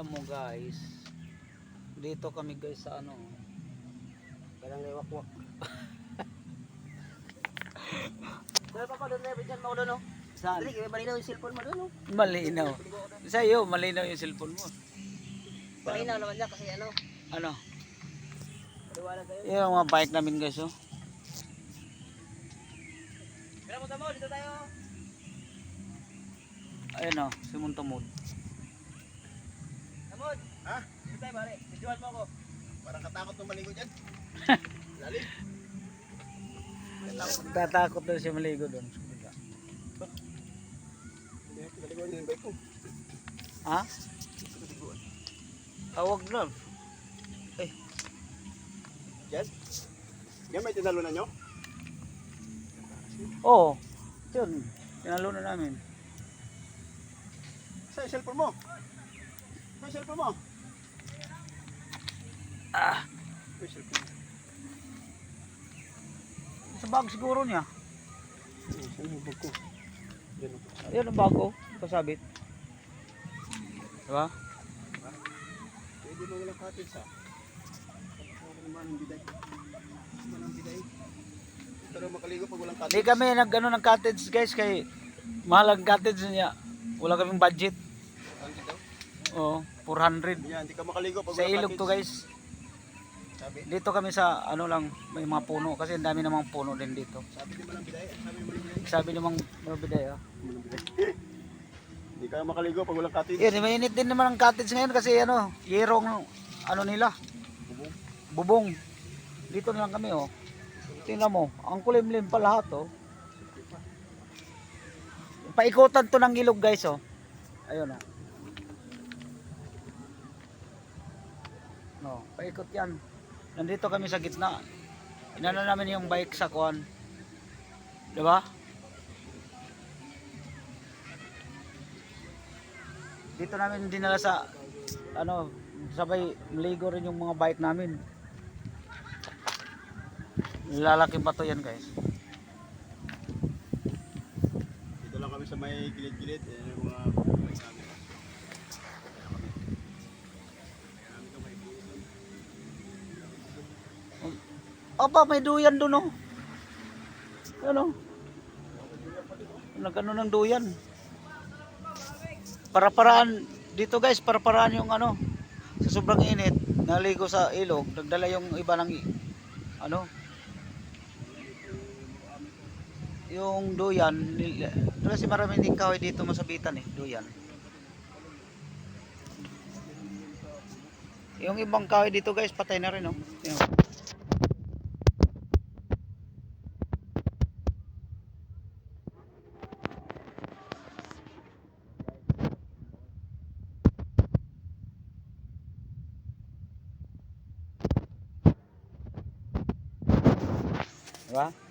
Alam mo guys, dito kami guys sa ano, Barangay Wakwak. Dala pa doon na dyan mo doon no. saan? Dali kay malinaw yung cellphone mo doon no. Malinaw. Sa'yo, malinaw yung cellphone mo. Malinaw naman niya kasi ano. Ano? Paliwanag kayo. Yung mga bike namin guys oh. Tara mo tamo dito tayo. Ayun oh, si Muntamod. Tamod. Ha? Dito tayo pare. Videoan mo ako. Parang katakot ng maligo dyan. Lalim. Tatakot daw siya maligo doon. Naliguan din yung bike ko. Ha? Awag na. Dyan? Yan may tinalunan nyo? Oo. Yun. Tinalo na namin. Saan yung cellphone mo? Saan yung cellphone mo? Ah, Saan yung cellphone mo? sa bag siguro niya. Saan yung bag ko? Yan o. Ayun ang bago. Pasabit. Diba? Pwede mo walang cottage ha? Ano naman ang biday? Ano naman ang biday? Pero makaligo pag walang cottage. Di kami nag-ano ng cottage guys kay mahal ang cottage niya. Wala kaming budget. Ano daw? Oo, 400. Yan, hindi ka makaligo pag Sa walang ilog to cottage. guys. Sabi? Dito kami sa ano lang, may mga puno kasi ang dami namang puno din dito. Sabi di mo lang biday? Sabi mo lang biday? Sabi namang mabiday ah. Hindi ka makaligo pag walang cottage. Yun, mainit din naman ang cottage ngayon kasi ano, yerong ano nila, Bubong. bubong. Dito na lang kami oh. Tingnan mo, ang kulimlim pa lahat oh. Paikutan to ng ilog guys oh. Ayun oh. No, paikot yan. Nandito kami sa gitna. Inano namin yung bike sa kuan. 'Di ba? Dito namin dinala sa ano, sabay maligo rin yung mga bike namin. Lalaki pa to yan guys. Dito lang kami sa may gilid-gilid. Yan yung mga bike namin. Aba, may duyan doon oh. Ano? Nagano ng duyan. Para-paraan dito guys, para-paraan yung ano, sa sobrang init, naligo sa ilog, nagdala yung iba ng ano, yung duyan, kasi marami din kahoy dito masabitan eh, duyan. Yung ibang kahoy dito guys, patay na rin oh. Yan. Diba?